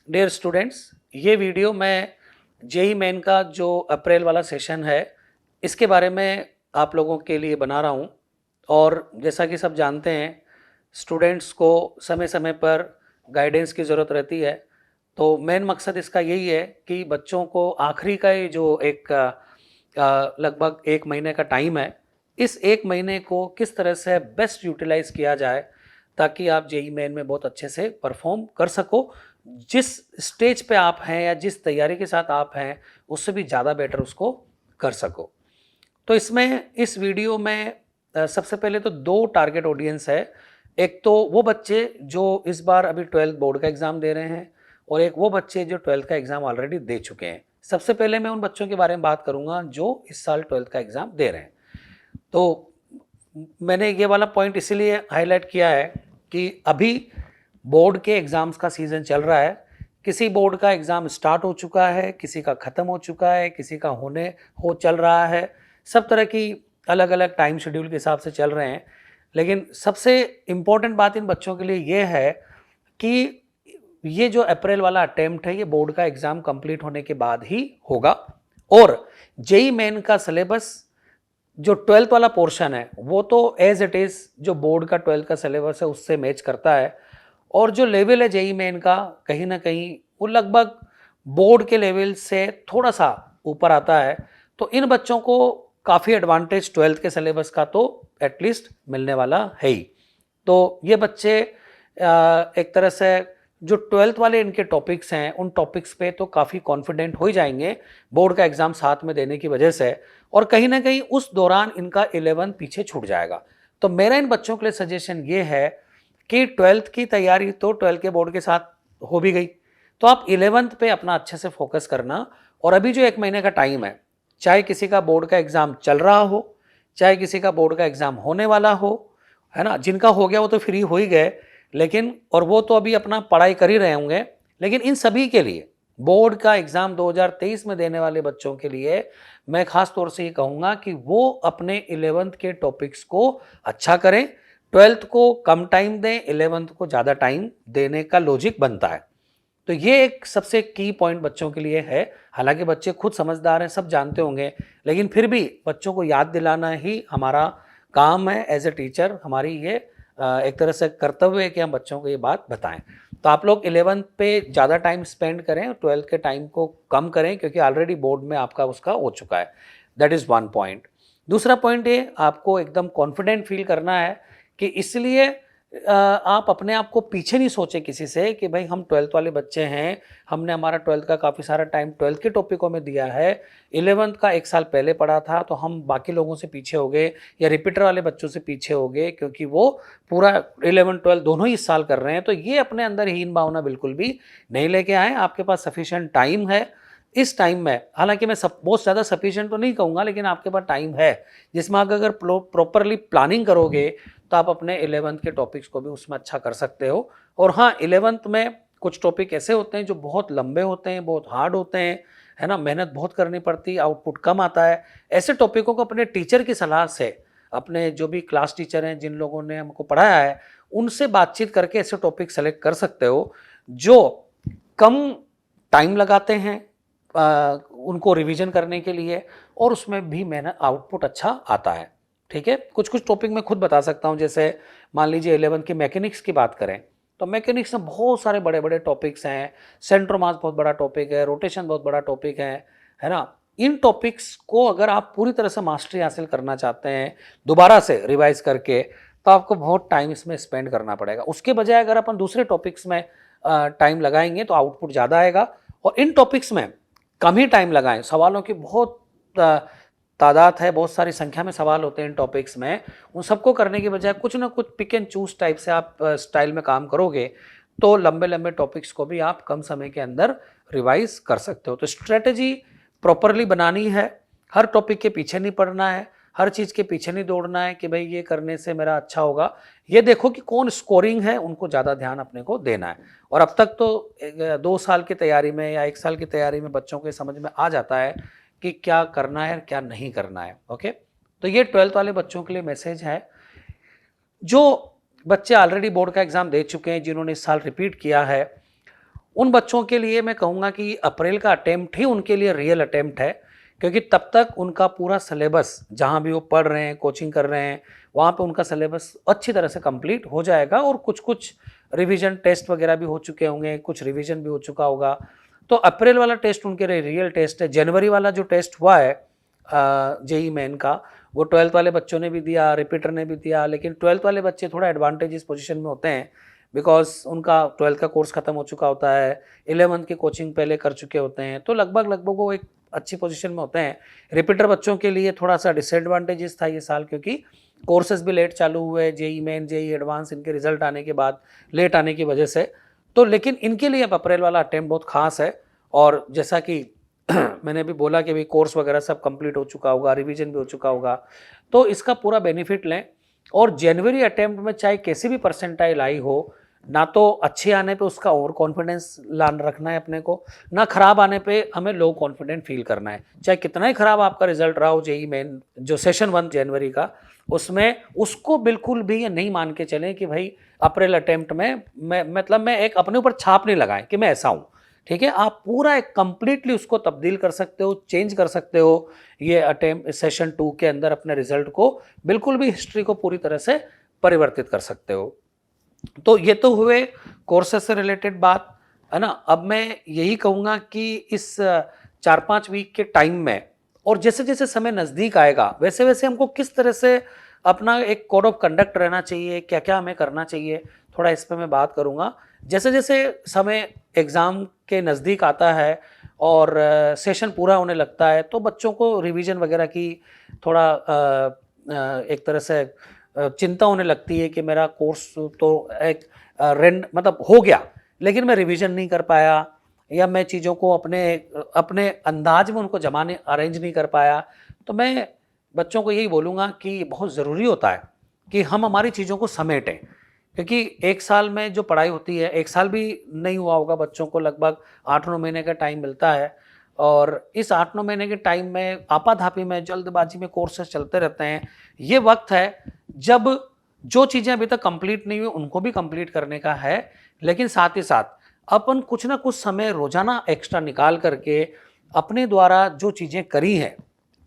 Dear students, ये video मैं JEE main का जो अप्रैल वाला सेशन है इसके बारे में आप लोगों के लिए बना रहा हूँ। और जैसा कि सब जानते हैं, स्टूडेंट्स को समय समय पर गाइडेंस की ज़रूरत रहती है। तो मेन मकसद इसका यही है कि बच्चों को आखिरी का ये जो एक लगभग 1 महीने का टाइम है, इस 1 महीने को किस तरह से बेस्ट यूटिलाइज़ किया जाए ताकि आप जेई मेन में बहुत अच्छे से परफॉर्म कर सको। जिस स्टेज पे आप हैं या जिस तैयारी के साथ आप हैं, उससे भी ज़्यादा बेटर उसको कर सको। तो इसमें इस वीडियो में सबसे पहले तो 2 टारगेट ऑडियंस है। एक तो वो बच्चे जो इस बार अभी 12th बोर्ड का एग्ज़ाम दे रहे हैं, और एक वो बच्चे जो 12th का एग्ज़ाम ऑलरेडी दे चुके हैं। सबसे पहले मैं उन बच्चों के बारे में बात करूँगा जो इस साल 12th का एग्ज़ाम दे रहे हैं। तो मैंने ये वाला पॉइंट इसीलिए हाईलाइट किया है कि अभी बोर्ड के एग्ज़ाम्स का सीज़न चल रहा है। किसी बोर्ड का एग्ज़ाम स्टार्ट हो चुका है, किसी का ख़त्म हो चुका है, किसी का चल रहा है। सब तरह की अलग अलग टाइम शेड्यूल के हिसाब से चल रहे हैं। लेकिन सबसे इम्पोर्टेंट बात इन बच्चों के लिए ये है कि ये जो अप्रैल वाला अटेम्प्ट है, ये बोर्ड का एग्ज़ाम कंप्लीट होने के बाद ही होगा। और जेई मेन का सिलेबस जो 12th वाला पोर्शन है वो तो एज इट इज़ जो बोर्ड का 12th का सिलेबस है उससे मैच करता है। और जो लेवल है जेई मेन का, कहीं ना कहीं वो लगभग बोर्ड के लेवल से थोड़ा सा ऊपर आता है। तो इन बच्चों को काफ़ी एडवांटेज 12th के सिलेबस का तो एटलीस्ट मिलने वाला है ही। तो ये बच्चे एक तरह से जो 12th वाले इनके टॉपिक्स हैं, उन टॉपिक्स पे तो काफ़ी कॉन्फिडेंट हो ही जाएंगे बोर्ड का एग्ज़ाम साथ में देने की वजह से। और कहीं ना कहीं उस दौरान इनका 11th पीछे छूट जाएगा। तो मेरा इन बच्चों के लिए सजेशन ये है कि 12th की तैयारी तो 12th के बोर्ड के साथ हो भी गई, तो आप 11th पे अपना अच्छे से फोकस करना। और अभी जो 1 महीने का टाइम है, चाहे किसी का बोर्ड का एग्ज़ाम चल रहा हो, चाहे किसी का बोर्ड का एग्ज़ाम होने वाला हो, है ना, जिनका हो गया वो तो फ्री हो ही गए, लेकिन और वो तो अभी अपना पढ़ाई कर ही रहे होंगे। लेकिन इन सभी के लिए बोर्ड का एग्ज़ाम 2023 में देने वाले बच्चों के लिए मैं ख़ास तौर से ये कहूँगा कि वो अपने 11th के टॉपिक्स को अच्छा करें। 12th को कम टाइम दें, 11th को ज़्यादा टाइम देने का लॉजिक बनता है। तो ये एक सबसे की पॉइंट बच्चों के लिए है। हालांकि बच्चे खुद समझदार हैं, सब जानते होंगे, लेकिन फिर भी बच्चों को याद दिलाना ही हमारा काम है। एज ए टीचर हमारी ये एक तरह से कर्तव्य है कि हम बच्चों को ये बात बताएं। तो आप लोग 11th पे ज़्यादा टाइम स्पेंड करें और 12th के टाइम को कम करें, क्योंकि ऑलरेडी बोर्ड में आपका उसका हो चुका है। That is one point. दूसरा पॉइंट ये, आपको एकदम कॉन्फिडेंट फील करना है कि इसलिए आप अपने आप को पीछे नहीं सोचे किसी से कि भाई हम 12th वाले बच्चे हैं, हमने हमारा 12th का काफ़ी सारा टाइम 12th के टॉपिकों में दिया है, 11th का 1 साल पहले पढ़ा था तो हम बाकी लोगों से पीछे हो गए या रिपीटर वाले बच्चों से पीछे हो गए क्योंकि वो पूरा 11 12 दोनों ही इस साल कर रहे हैं। तो ये अपने अंदर हीन भावना बिल्कुल भी नहीं लेके आए। आपके पास सफिशिएंट टाइम है। इस टाइम में, हालांकि मैं बहुत ज़्यादा सफिशिएंट तो नहीं कहूँगा, लेकिन आपके पास टाइम है जिसमें आप अगर प्रॉपरली प्लानिंग करोगे तो आप अपने 11th के टॉपिक्स को भी उसमें अच्छा कर सकते हो। और हाँ, 11th में कुछ टॉपिक ऐसे होते हैं जो बहुत लंबे होते हैं, बहुत हार्ड होते हैं, है ना, मेहनत बहुत करनी पड़ती है, आउटपुट कम आता है। ऐसे टॉपिकों को अपने टीचर की सलाह से, अपने जो भी क्लास टीचर हैं, जिन लोगों ने हमको पढ़ाया है, उनसे बातचीत करके ऐसे टॉपिक सेलेक्ट कर सकते हो जो कम टाइम लगाते हैं उनको रिवीजन करने के लिए, और उसमें भी मेहनत आउटपुट अच्छा आता है। ठीक है, कुछ कुछ टॉपिक मैं खुद बता सकता हूँ। जैसे मान लीजिए 11th की मैकेनिक्स की बात करें तो मैकेनिक्स में बहुत सारे बड़े बड़े टॉपिक्स हैं। सेंट्रो मास बहुत बड़ा टॉपिक है, रोटेशन बहुत बड़ा टॉपिक है ना। इन टॉपिक्स को अगर आप पूरी तरह से मास्टरी हासिल करना चाहते हैं दोबारा से रिवाइज करके, तो आपको बहुत टाइम इसमें स्पेंड करना पड़ेगा। उसके बजाय अगर अपन दूसरे टॉपिक्स में टाइम लगाएंगे तो आउटपुट ज़्यादा आएगा। और इन टॉपिक्स में कम ही टाइम लगाएं। सवालों की बहुत तादाद है, बहुत सारी संख्या में सवाल होते हैं इन टॉपिक्स में। उन सबको करने की बजाय कुछ ना कुछ पिक एंड चूज टाइप से आप स्टाइल में काम करोगे तो लंबे लंबे टॉपिक्स को भी आप कम समय के अंदर रिवाइज कर सकते हो। तो स्ट्रेटजी प्रॉपरली बनानी है, हर टॉपिक के पीछे नहीं पड़ना है, हर चीज़ के पीछे नहीं दौड़ना है कि भाई ये करने से मेरा अच्छा होगा। ये देखो कि कौन स्कोरिंग है, उनको ज़्यादा ध्यान अपने को देना है। और अब तक तो 2 साल की तैयारी में या 1 साल की तैयारी में बच्चों के समझ में आ जाता है कि क्या करना है और क्या नहीं करना है। ओके, तो ये 12th वाले बच्चों के लिए मैसेज है। जो बच्चे ऑलरेडी बोर्ड का एग्ज़ाम दे चुके हैं, जिन्होंने इस साल रिपीट किया है, उन बच्चों के लिए मैं कहूँगा कि अप्रैल का अटेम्प्ट ही उनके लिए रियल अटेम्प्ट है, क्योंकि तब तक उनका पूरा सिलेबस जहाँ भी वो पढ़ रहे हैं, कोचिंग कर रहे हैं, वहाँ पे उनका सिलेबस अच्छी तरह से कंप्लीट हो जाएगा और कुछ कुछ रिवीजन टेस्ट वगैरह भी हो चुके होंगे, कुछ रिवीजन भी हो चुका होगा। तो अप्रैल वाला टेस्ट उनके लिए रियल टेस्ट है। जनवरी वाला जो टेस्ट हुआ है जेई मेन का, वो 12th वाले बच्चों ने भी दिया, रिपीटर ने भी दिया, लेकिन 12th वाले बच्चे थोड़ा एडवांटेजेस पोजीशन में होते हैं, बिकॉज उनका 12th का कोर्स खत्म हो चुका होता है, 11th की कोचिंग पहले कर चुके होते हैं, तो लगभग वो एक अच्छी पोजीशन में होते हैं। रिपीटर बच्चों के लिए थोड़ा सा डिसएडवांटेजेस था ये साल, क्योंकि कोर्सेज भी लेट चालू हुए, जेई मेन जेई एडवांस इनके रिजल्ट आने के बाद लेट आने की वजह से। तो लेकिन इनके लिए अब अप्रैल वाला अटेम्प्ट बहुत खास है, और जैसा कि मैंने भी बोला कि भाई कोर्स वगैरह सब कंप्लीट हो चुका होगा, रिवीजन भी हो चुका होगा, तो इसका पूरा बेनिफिट लें। और जनवरी अटेम्प्ट में चाहे कैसी भी परसेंटाइल आई हो, ना तो अच्छे आने पे उसका ओवर कॉन्फिडेंस रखना है अपने को, ना खराब आने पे हमें लो कॉन्फिडेंट फील करना है। चाहे कितना ही खराब आपका रिजल्ट रहा हो जेई मेन जो सेशन 1 जनवरी का, उसमें उसको बिल्कुल भी ये नहीं मान के चलें कि भाई अप्रैल अटेम्प्ट में मैं एक अपने ऊपर छाप नहीं लगाएं कि मैं ऐसा हूँ। ठीक है, आप पूरा एक कंप्लीटली उसको तब्दील कर सकते हो, चेंज कर सकते हो ये अटेम्प्ट सेशन 2 के अंदर, अपने रिजल्ट को बिल्कुल भी हिस्ट्री को पूरी तरह से परिवर्तित कर सकते हो। तो ये तो हुए कोर्सेज से रिलेटेड बात, है ना। अब मैं यही कहूँगा कि इस 4-5 वीक के टाइम में, और जैसे जैसे समय नज़दीक आएगा वैसे वैसे हमको किस तरह से अपना एक कोड ऑफ कंडक्ट रहना चाहिए, क्या क्या हमें करना चाहिए, थोड़ा इस पर मैं बात करूँगा। जैसे जैसे समय एग्ज़ाम के नज़दीक आता है और सेशन पूरा होने लगता है, तो बच्चों को रिवीजन वगैरह की थोड़ा एक तरह से चिंता होने लगती है कि मेरा कोर्स तो एक मतलब हो गया, लेकिन मैं रिवीजन नहीं कर पाया, या मैं चीज़ों को अपने अपने अंदाज में उनको जमाने अरेंज नहीं कर पाया। तो मैं बच्चों को यही बोलूँगा कि बहुत ज़रूरी होता है कि हम हमारी चीज़ों को समेटें, क्योंकि एक साल में जो पढ़ाई होती है, एक साल भी नहीं हुआ होगा, बच्चों को लगभग 8-9 महीने का टाइम मिलता है, और इस 8-9 महीने के टाइम में आपाधापी में, जल्दबाजी में कोर्सेज चलते रहते हैं। ये वक्त है जब जो चीज़ें अभी तक कंप्लीट नहीं हुई उनको भी कंप्लीट करने का है, लेकिन साथ ही साथ अपन कुछ ना कुछ समय रोजाना एक्स्ट्रा निकाल करके अपने द्वारा जो चीज़ें करी हैं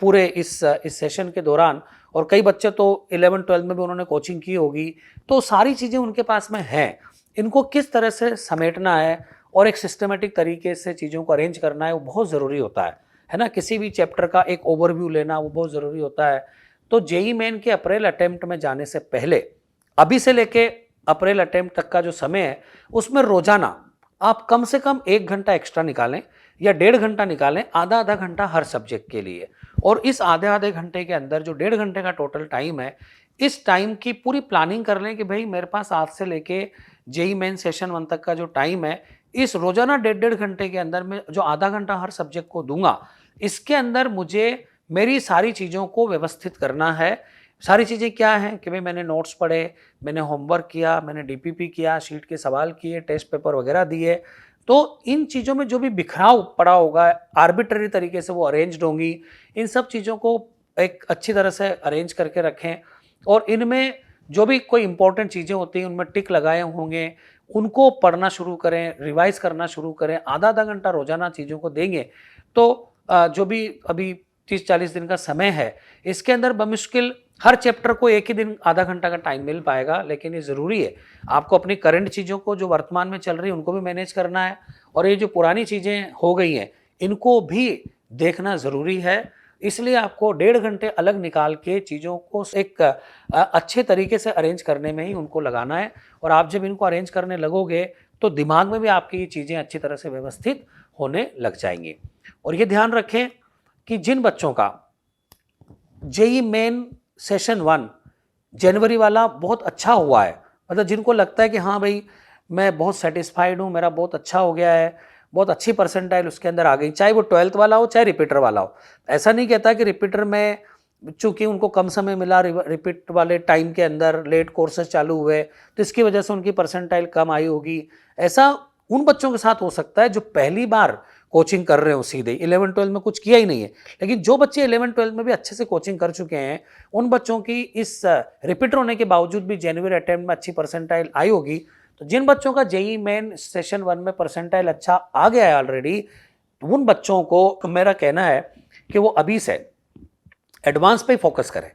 पूरे इस सेशन के दौरान, और कई बच्चे तो 11-12 में भी उन्होंने कोचिंग की होगी, तो सारी चीज़ें उनके पास में हैं, इनको किस तरह से समेटना है और एक सिस्टमेटिक तरीके से चीज़ों को अरेंज करना है, वो बहुत ज़रूरी होता है ना। किसी भी चैप्टर का एक ओवरव्यू लेना वो बहुत ज़रूरी होता है। तो जेई मेन के अप्रैल अटेम्प्ट में जाने से पहले, अभी से लेके अप्रैल अटेम्प्ट तक का जो समय है, उसमें रोजाना आप कम से कम 1 घंटा एक्स्ट्रा निकालें या 1.5 घंटा निकालें, आधा घंटा हर सब्जेक्ट के लिए। और इस आधे घंटे के अंदर जो 1.5 घंटे का टोटल टाइम है, इस टाइम की पूरी प्लानिंग कर लें कि भाई मेरे पास आज से लेके जेई मेन सेशन 1 तक का जो टाइम है, इस रोजाना 1.5 घंटे के अंदर में जो आधा घंटा हर सब्जेक्ट को दूंगा, इसके अंदर मुझे मेरी सारी चीज़ों को व्यवस्थित करना है। सारी चीज़ें क्या हैं कि भाई मैंने नोट्स पढ़े, मैंने होमवर्क किया, मैंने डीपीपी किया, शीट के सवाल किए, टेस्ट पेपर वगैरह दिए। तो इन चीज़ों में जो भी बिखराव पड़ा होगा, आर्बिट्ररी तरीके से वो अरेंज्ड होंगी, इन सब चीज़ों को एक अच्छी तरह से अरेंज करके रखें, और इनमें जो भी कोई इंपॉर्टेंट चीज़ें होती हैं उनमें टिक लगाए होंगे, उनको पढ़ना शुरू करें, रिवाइज करना शुरू करें। आधा घंटा रोजाना चीज़ों को देंगे तो जो भी अभी 30-40 दिन का समय है, इसके अंदर बमुश्किल हर चैप्टर को एक ही दिन आधा घंटा का टाइम मिल पाएगा। लेकिन ये ज़रूरी है, आपको अपनी करंट चीज़ों को जो वर्तमान में चल रही है उनको भी मैनेज करना है, और ये जो पुरानी चीज़ें हो गई हैं इनको भी देखना ज़रूरी है। इसलिए आपको 1.5 घंटे अलग निकाल के चीज़ों को एक अच्छे तरीके से अरेंज करने में ही उनको लगाना है। और आप जब इनको अरेंज करने लगोगे तो दिमाग में भी आपकी ये चीज़ें अच्छी तरह से व्यवस्थित होने लग जाएंगी। और ये ध्यान रखें कि जिन बच्चों का जेई मेन सेशन 1 जनवरी वाला बहुत अच्छा हुआ है, मतलब जिनको लगता है कि हाँ भाई मैं बहुत सेटिस्फाइड हूँ, मेरा बहुत अच्छा हो गया है, बहुत अच्छी परसेंटाइल उसके अंदर आ गई, चाहे वो 12th वाला हो चाहे रिपीटर वाला हो। ऐसा नहीं कहता कि रिपीटर में चूंकि उनको कम समय मिला, रिपीट वाले टाइम के अंदर लेट कोर्सेज चालू हुए तो इसकी वजह से उनकी परसेंटाइल कम आई होगी। ऐसा उन बच्चों के साथ हो सकता है जो पहली बार कोचिंग कर रहे हो, सीधे 11-12 में कुछ किया ही नहीं है। लेकिन जो बच्चे 11-12 में भी अच्छे से कोचिंग कर चुके हैं, उन बच्चों की इस रिपीटर होने के बावजूद भी जनवरी अटेम्प्ट में अच्छी परसेंटाइल आई होगी, तो जिन बच्चों का जेई मेन सेशन 1 में परसेंटाइल अच्छा आ गया है ऑलरेडी, उन बच्चों को मेरा कहना है कि वो अभी से एडवांस पे फोकस करें।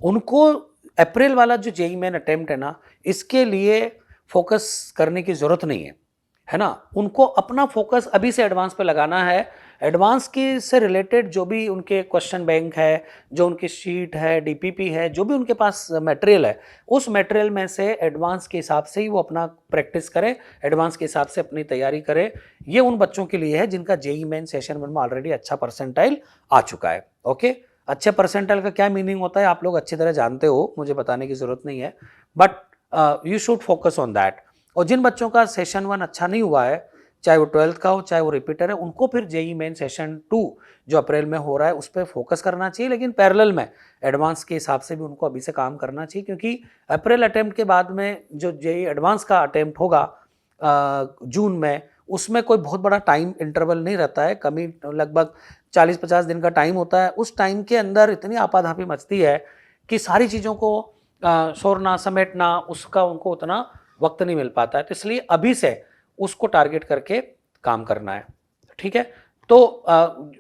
उनको अप्रैल वाला जो जेई मेन अटेम्प्ट है ना, इसके लिए फोकस करने की जरूरत नहीं है ना। उनको अपना फोकस अभी से एडवांस पे लगाना है। एडवांस की से रिलेटेड जो भी उनके क्वेश्चन बैंक है, जो उनकी शीट है, डीपीपी है, जो भी उनके पास मटेरियल है, उस मटेरियल में से एडवांस के हिसाब से ही वो अपना प्रैक्टिस करें, एडवांस के हिसाब से अपनी तैयारी करें। ये उन बच्चों के लिए है जिनका जेई मेन सेशन 1 में ऑलरेडी अच्छा परसेंटाइल आ चुका है। ओके, अच्छे परसेंटाइल का क्या मीनिंग होता है आप लोग अच्छी तरह जानते हो, मुझे बताने की जरूरत नहीं है, but you should focus on that. और जिन बच्चों का सेशन 1 अच्छा नहीं हुआ है, चाहे वो 12th का हो, चाहे वो रिपीटर है, उनको फिर जेई मेन सेशन 2 जो अप्रैल में हो रहा है उस पर फोकस करना चाहिए, लेकिन पैरेलल में एडवांस के हिसाब से भी उनको अभी से काम करना चाहिए, क्योंकि अप्रैल अटेम्प्ट के बाद में जो जेई एडवांस का अटेम्प्ट होगा जून में, उसमें कोई बहुत बड़ा टाइम इंटरवल नहीं रहता है, कमी लगभग 40-50 दिन का टाइम होता है। उस टाइम के अंदर इतनी आपाधापी मचती है कि सारी चीज़ों को छोड़ना समेटना, उसका उनको उतना वक्त नहीं मिल पाता है। तो इसलिए अभी से उसको टारगेट करके काम करना है, ठीक है। तो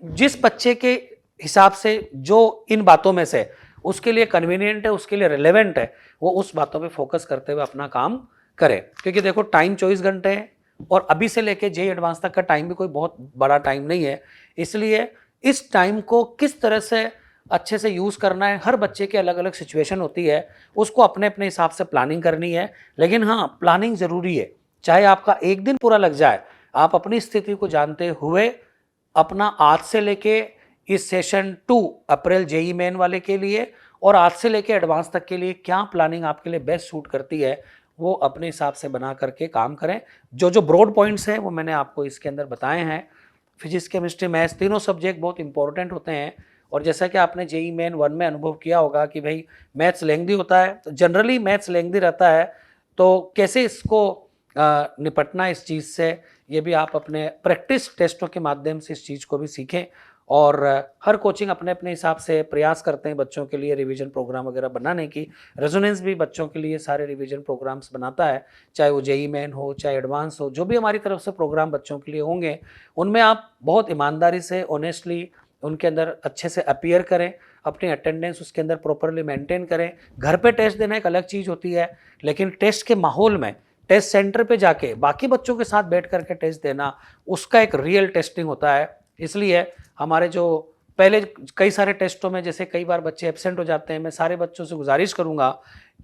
जिस बच्चे के हिसाब से जो इन बातों में से उसके लिए कन्वीनियंट है, उसके लिए रिलेवेंट है, वो उस बातों पे फोकस करते हुए अपना काम करे। क्योंकि देखो टाइम 24 घंटे है और अभी से लेके जेई एडवांस तक का टाइम भी कोई बहुत बड़ा टाइम नहीं है। इसलिए इस टाइम को किस तरह से अच्छे से यूज़ करना है, हर बच्चे की अलग अलग सिचुएशन होती है, उसको अपने अपने हिसाब से प्लानिंग करनी है। लेकिन हाँ, प्लानिंग ज़रूरी है, चाहे आपका एक दिन पूरा लग जाए, आप अपनी स्थिति को जानते हुए अपना आज से लेके इस सेशन 2 अप्रैल जेई मेन वाले के लिए और आज से लेके एडवांस तक के लिए क्या प्लानिंग आपके लिए बेस्ट सूट करती है, वो अपने हिसाब से बना करके काम करें। जो जो ब्रॉड पॉइंट्स हैं वो मैंने आपको इसके अंदर बताए हैं। फिजिक्स, केमिस्ट्री, मैथ्स तीनों सब्जेक्ट बहुत इंपॉर्टेंट होते हैं। और जैसा कि आपने जेई मेन 1 में अनुभव किया होगा कि भाई मैथ्स लेंथी होता है, तो जनरली मैथ्स लेंथी रहता है, तो कैसे इसको निपटना इस चीज़ से, ये भी आप अपने प्रैक्टिस टेस्टों के माध्यम से इस चीज़ को भी सीखें। और हर कोचिंग अपने अपने हिसाब से प्रयास करते हैं बच्चों के लिए रिवीजन प्रोग्राम वगैरह बनाने की। रेजोनेंस भी बच्चों के लिए सारे रिवीजन प्रोग्राम्स बनाता है, चाहे वो जेई मेन हो, चाहे एडवांस हो, जो भी हमारी तरफ से प्रोग्राम बच्चों के लिए होंगे, उनमें आप बहुत ईमानदारी से, ऑनेस्टली उनके अंदर अच्छे से अपीयर करें, अपनी अटेंडेंस उसके अंदर प्रॉपरली मेंटेन करें। घर पे टेस्ट देना एक अलग चीज़ होती है, लेकिन टेस्ट के माहौल में, टेस्ट सेंटर पे जाके बाकी बच्चों के साथ बैठ करके टेस्ट देना, उसका एक रियल टेस्टिंग होता है। इसलिए हमारे जो पहले कई सारे टेस्टों में जैसे कई बार बच्चे एब्सेंट हो जाते हैं, मैं सारे बच्चों से गुजारिश करूंगा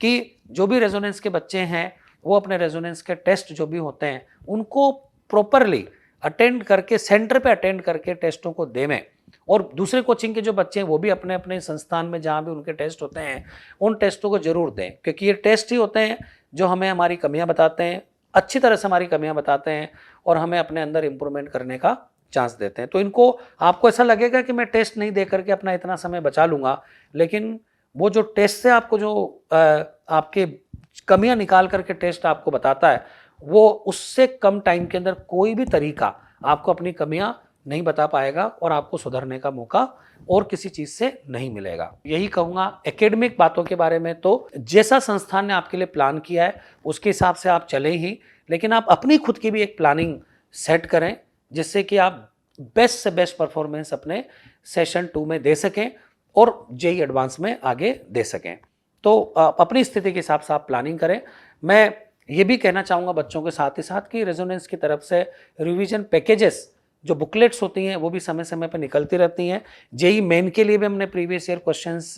कि जो भी रेजोनेंस के बच्चे हैं वो अपने रेजोनेंस के टेस्ट जो भी होते हैं उनको प्रॉपरली अटेंड करके, सेंटर पे अटेंड करके टेस्टों को देवें। और दूसरे कोचिंग के जो बच्चे हैं वो भी अपने अपने संस्थान में जहाँ भी उनके टेस्ट होते हैं उन टेस्टों को जरूर दें, क्योंकि ये टेस्ट ही होते हैं जो हमें हमारी कमियां बताते हैं, अच्छी तरह से हमारी कमियां बताते हैं और हमें अपने अंदर इंप्रूवमेंट करने का चांस देते हैं। तो इनको, आपको ऐसा लगेगा कि मैं टेस्ट नहीं दे करके अपना इतना समय बचा लूँगा, लेकिन वो जो टेस्ट से आपको जो आपके कमियां निकाल करके टेस्ट आपको बताता है, वो उससे कम टाइम के अंदर कोई भी तरीका आपको अपनी कमियां नहीं बता पाएगा और आपको सुधरने का मौका और किसी चीज से नहीं मिलेगा। यही कहूँगा एकेडमिक बातों के बारे में, तो जैसा संस्थान ने आपके लिए प्लान किया है उसके हिसाब से आप चले ही, लेकिन आप अपनी खुद की भी एक प्लानिंग सेट करें जिससे कि आप बेस्ट से बेस्ट परफॉर्मेंस अपने सेशन 2 में दे सकें और जेई एडवांस में आगे दे सकें। तो अपनी स्थिति के हिसाब से आप प्लानिंग करें। मैं ये भी कहना चाहूँगा बच्चों के साथ ही साथ कि रेजोनेंस की तरफ से रिवीजन पैकेजेस जो बुकलेट्स होती हैं वो भी समय समय पर निकलती रहती हैं। जेई मेन के लिए भी हमने प्रीवियस ईयर क्वेश्चंस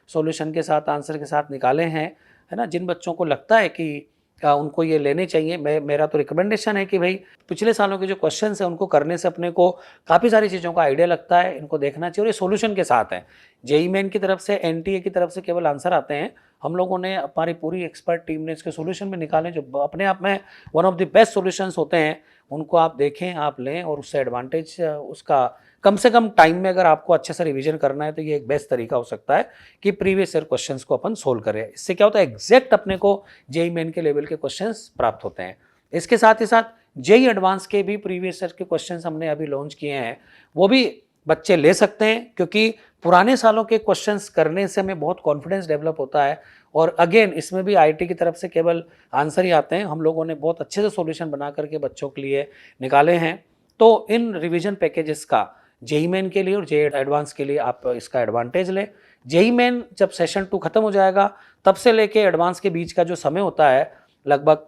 सॉल्यूशन के साथ, आंसर के साथ निकाले हैं, है ना। जिन बच्चों को लगता है कि उनको ये लेने चाहिए, मेरा तो रिकमेंडेशन है कि भाई पिछले सालों के जो क्वेश्चंस हैं उनको करने से अपने को काफ़ी सारी चीज़ों का आइडिया लगता है, इनको देखना चाहिए। और ये सॉल्यूशन के साथ है, जेई मेन की तरफ से, एनटीए की तरफ से केवल आंसर आते हैं, हम लोगों ने, हमारी पूरी एक्सपर्ट टीम ने इसके सॉल्यूशन भी निकाले जो अपने आप में one of the best solutions होते हैं। उनको आप देखें, आप लें और उससे एडवांटेज, उसका कम से कम टाइम में अगर आपको अच्छे से रिवीजन करना है तो ये एक बेस्ट तरीका हो सकता है कि प्रीवियस ईयर क्वेश्चंस को अपन सोल्व करें। इससे क्या होता है, एग्जैक्ट अपने को जेई मेन के लेवल के क्वेश्चंस प्राप्त होते हैं। इसके साथ ही साथ जेई एडवांस के भी प्रीवियस ईयर के क्वेश्चंस हमने अभी लॉन्च किए हैं, वो भी बच्चे ले सकते हैं, क्योंकि पुराने सालों के क्वेश्चंस करने से हमें बहुत कॉन्फिडेंस डेवलप होता है और अगेन इसमें भी आईटी की तरफ से केवल आंसर ही आते हैं, हम लोगों ने बहुत अच्छे से सॉल्यूशन बना करके बच्चों के लिए निकाले हैं। तो इन रिवीजन पैकेजेस का जेई मेन के लिए और जेई एडवांस के लिए आप इसका एडवांटेज लें। जेई मेन जब सेशन 2 खत्म हो जाएगा तब से लेके एडवांस के बीच का जो समय होता है, लगभग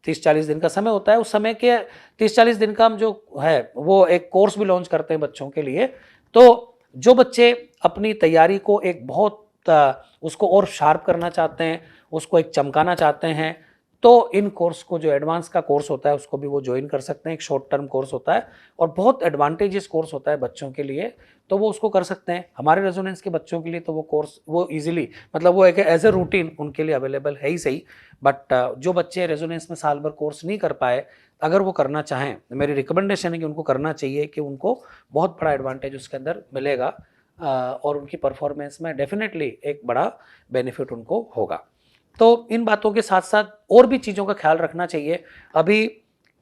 30-40 दिन का समय होता है, उस समय के 30-40 दिन का हम जो है वो एक कोर्स भी लॉन्च करते हैं बच्चों के लिए। तो जो बच्चे अपनी तैयारी को एक बहुत उसको और शार्प करना चाहते हैं, उसको एक चमकाना चाहते हैं, तो इन कोर्स को, जो एडवांस का कोर्स होता है उसको भी वो ज्वाइन कर सकते हैं। एक शॉर्ट टर्म कोर्स होता है और बहुत एडवांटेजेस कोर्स होता है बच्चों के लिए, तो वो उसको कर सकते हैं। हमारे रेजोनेंस के बच्चों के लिए तो वो कोर्स वो इजीली, मतलब वो एक एज ए रूटीन उनके लिए अवेलेबल है ही सही। बट जो बच्चे रेजोनेंस में साल भर कोर्स नहीं कर पाए, अगर वो करना चाहें, मेरी रिकमेंडेशन है कि उनको करना चाहिए, कि उनको बहुत बड़ा एडवांटेज उसके अंदर मिलेगा और उनकी परफॉर्मेंस में डेफिनेटली एक बड़ा बेनिफिट उनको होगा। तो इन बातों के साथ साथ और भी चीज़ों का ख्याल रखना चाहिए। अभी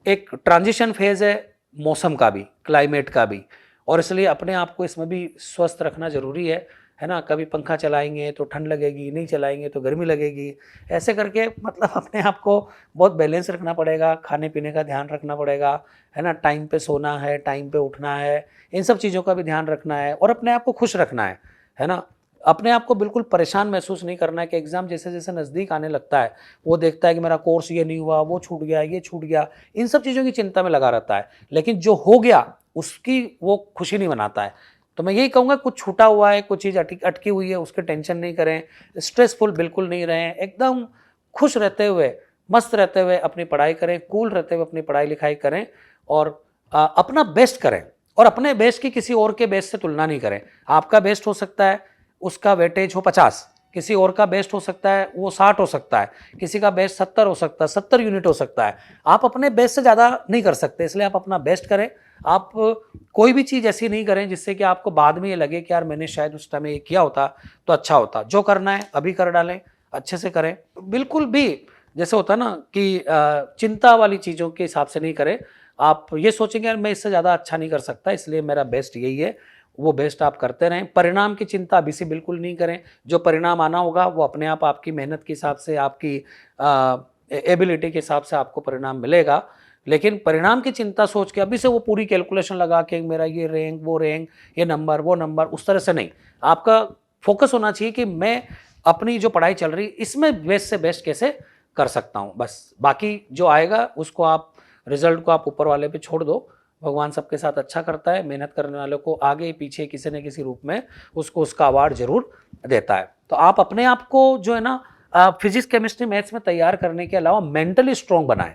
एक ट्रांजिशन फेज़ है मौसम का भी, क्लाइमेट का भी, और इसलिए अपने आप को इसमें भी स्वस्थ रखना ज़रूरी है ना। कभी पंखा चलाएंगे तो ठंड लगेगी, नहीं चलाएंगे तो गर्मी लगेगी, ऐसे करके मतलब अपने आप को बहुत बैलेंस रखना पड़ेगा, खाने पीने का ध्यान रखना पड़ेगा, है ना। टाइम पे सोना है, टाइम पे उठना है, इन सब चीज़ों का भी ध्यान रखना है और अपने आप को खुश रखना है ना। अपने आप को बिल्कुल परेशान महसूस नहीं करना है कि एग्ज़ाम जैसे जैसे नज़दीक आने लगता है वो देखता है कि मेरा कोर्स ये नहीं हुआ, वो छूट गया, ये छूट गया, इन सब चीज़ों की चिंता में लगा रहता है, लेकिन जो हो गया उसकी वो खुशी नहीं मनाता है। तो मैं यही कहूँगा, कुछ छूटा हुआ है, कुछ चीज़ अटकी हुई है, उसके टेंशन नहीं करें, स्ट्रेसफुल बिल्कुल नहीं रहें, एकदम खुश रहते हुए, मस्त रहते हुए अपनी पढ़ाई करें, कूल रहते हुए अपनी पढ़ाई लिखाई करें और अपना बेस्ट करें। और अपने बेस्ट की किसी और के बेस्ट से तुलना नहीं करें। आपका बेस्ट हो सकता है उसका वेटेज हो 50, किसी और का बेस्ट हो सकता है वो 60 हो सकता है, किसी का बेस्ट 70 हो सकता है, 70 यूनिट हो सकता है। आप अपने बेस्ट से ज़्यादा नहीं कर सकते, इसलिए आप अपना बेस्ट करें। आप कोई भी चीज़ ऐसी नहीं करें जिससे कि आपको बाद में ये लगे कि यार मैंने शायद उस टाइम ये किया होता तो अच्छा होता। जो करना है अभी कर डालें, अच्छे से करें, बिल्कुल भी जैसे होता है ना कि चिंता वाली चीज़ों के हिसाब से नहीं करें। आप ये सोचेंगे यार मैं इससे ज़्यादा अच्छा नहीं कर सकता, इसलिए मेरा बेस्ट यही है, वो बेस्ट आप करते रहें। परिणाम की चिंता अभी से बिल्कुल नहीं करें। जो परिणाम आना होगा वो अपने आप आपकी मेहनत के हिसाब से, आपकी एबिलिटी के हिसाब से आपको परिणाम मिलेगा। लेकिन परिणाम की चिंता सोच के अभी से वो पूरी कैलकुलेशन लगा के मेरा ये रैंक, वो रैंक, ये नंबर, वो नंबर, उस तरह से नहीं। आपका फोकस होना चाहिए कि मैं अपनी जो पढ़ाई चल रही इसमें बेस्ट से बेस्ट कैसे कर सकता हूँ, बस। बाकी जो आएगा उसको आप, रिजल्ट को आप ऊपर वाले पे छोड़ दो। भगवान सबके साथ अच्छा करता है, मेहनत करने वालों को आगे पीछे किसी न किसी रूप में उसको उसका अवार्ड जरूर देता है। तो आप अपने आप को जो है ना फिजिक्स, केमिस्ट्री, मैथ्स में तैयार करने के अलावा मेंटली स्ट्रॉन्ग बनाएं,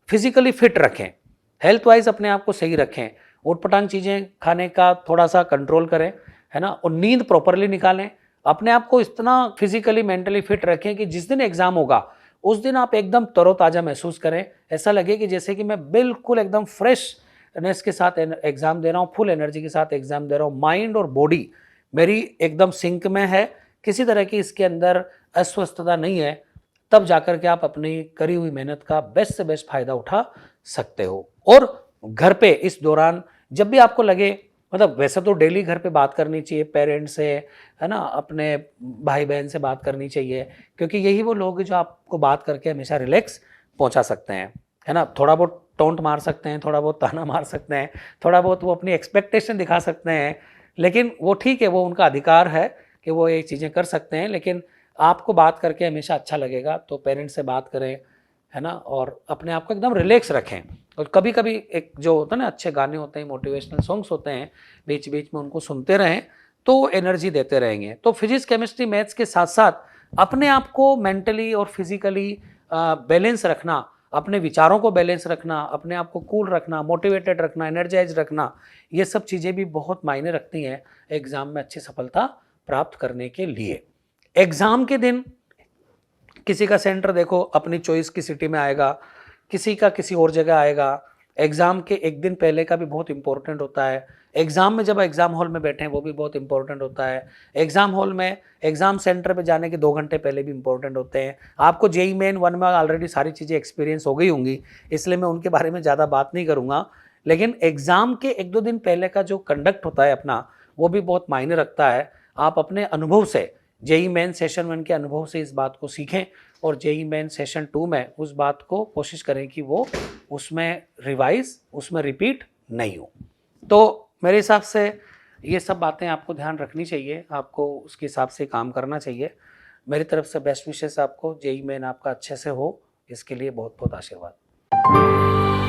फिजिकली फिट रखें, हेल्थ वाइज अपने आप को सही रखें, उटपटांग चीज़ें खाने का थोड़ा सा कंट्रोल करें, है ना, और नींद प्रॉपरली निकालें। अपने आप को इतना फिजिकली मेंटली फिट रखें कि जिस दिन एग्जाम होगा उस दिन आप एकदम तरोताज़ा महसूस करें, ऐसा लगे कि जैसे कि मैं बिल्कुल एकदम फ्रेशनेस के साथ एग्ज़ाम दे रहा हूँ, फुल एनर्जी के साथ एग्ज़ाम दे रहा हूँ। माइंड और बॉडी मेरी एकदम सिंक में है, किसी तरह की इसके अंदर अस्वस्थता नहीं है, तब जाकर के आप अपनी करी हुई मेहनत का बेस्ट से बेस्ट फ़ायदा उठा सकते हो। और घर पे इस दौरान जब भी आपको लगे, मतलब वैसे तो डेली घर पे बात करनी चाहिए पेरेंट्स से, है ना, अपने भाई बहन से बात करनी चाहिए, क्योंकि यही वो लोग हैं जो आपको बात करके हमेशा रिलैक्स पहुंचा सकते हैं, है ना। थोड़ा बहुत टोंट मार सकते हैं, थोड़ा बहुत ताना मार सकते हैं, थोड़ा बहुत वो अपनी एक्सपेक्टेशन दिखा सकते हैं, लेकिन वो ठीक है, वो उनका अधिकार है कि वो ये चीज़ें कर सकते हैं। लेकिन आपको बात करके हमेशा अच्छा लगेगा, तो पेरेंट्स से बात करें, है ना, और अपने आप को एकदम रिलैक्स रखें। और कभी कभी एक जो होता है ना, अच्छे गाने होते हैं, मोटिवेशनल सॉन्ग्स होते हैं, बीच बीच में उनको सुनते रहें तो एनर्जी देते रहेंगे। तो फिजिक्स, केमिस्ट्री, मैथ्स के साथ साथ अपने आप को मेंटली और फिजिकली बैलेंस रखना, अपने विचारों को बैलेंस रखना, अपने आप को कूल रखना, मोटिवेटेड रखना, एनर्जाइज रखना, ये सब चीज़ें भी बहुत मायने रखती हैं एग्ज़ाम में अच्छी सफलता प्राप्त करने के लिए। एग्ज़ाम के दिन किसी का सेंटर देखो अपनी चॉइस की सिटी में आएगा, किसी का किसी और जगह आएगा। एग्ज़ाम के एक दिन पहले का भी बहुत इंपॉर्टेंट होता है। एग्ज़ाम में जब एग्ज़ाम हॉल में बैठे हैं वो भी बहुत इंपॉर्टेंट होता है। एग्ज़ाम हॉल में एग्ज़ाम सेंटर पे जाने के 2 घंटे पहले भी इंपॉर्टेंट होते हैं। आपको जेईई मेन 1 में ऑलरेडी सारी चीज़ें एक्सपीरियंस हो गई होंगी, इसलिए मैं उनके बारे में ज़्यादा बात नहीं करूँगा। लेकिन एग्ज़ाम के 1-2 दिन पहले का जो कंडक्ट होता है अपना, वो भी बहुत मायने रखता है। आप अपने अनुभव से जेई मेन सेशन 1 के अनुभव से इस बात को सीखें और जेई मेन सेशन 2 में उस बात को कोशिश करें कि वो उसमें रिवाइज, उसमें रिपीट नहीं हो। तो मेरे हिसाब से ये सब बातें आपको ध्यान रखनी चाहिए, आपको उसके हिसाब से काम करना चाहिए। मेरी तरफ से बेस्ट विशेस आपको, जेई मेन आपका अच्छे से हो, इसके लिए बहुत बहुत आशीर्वाद।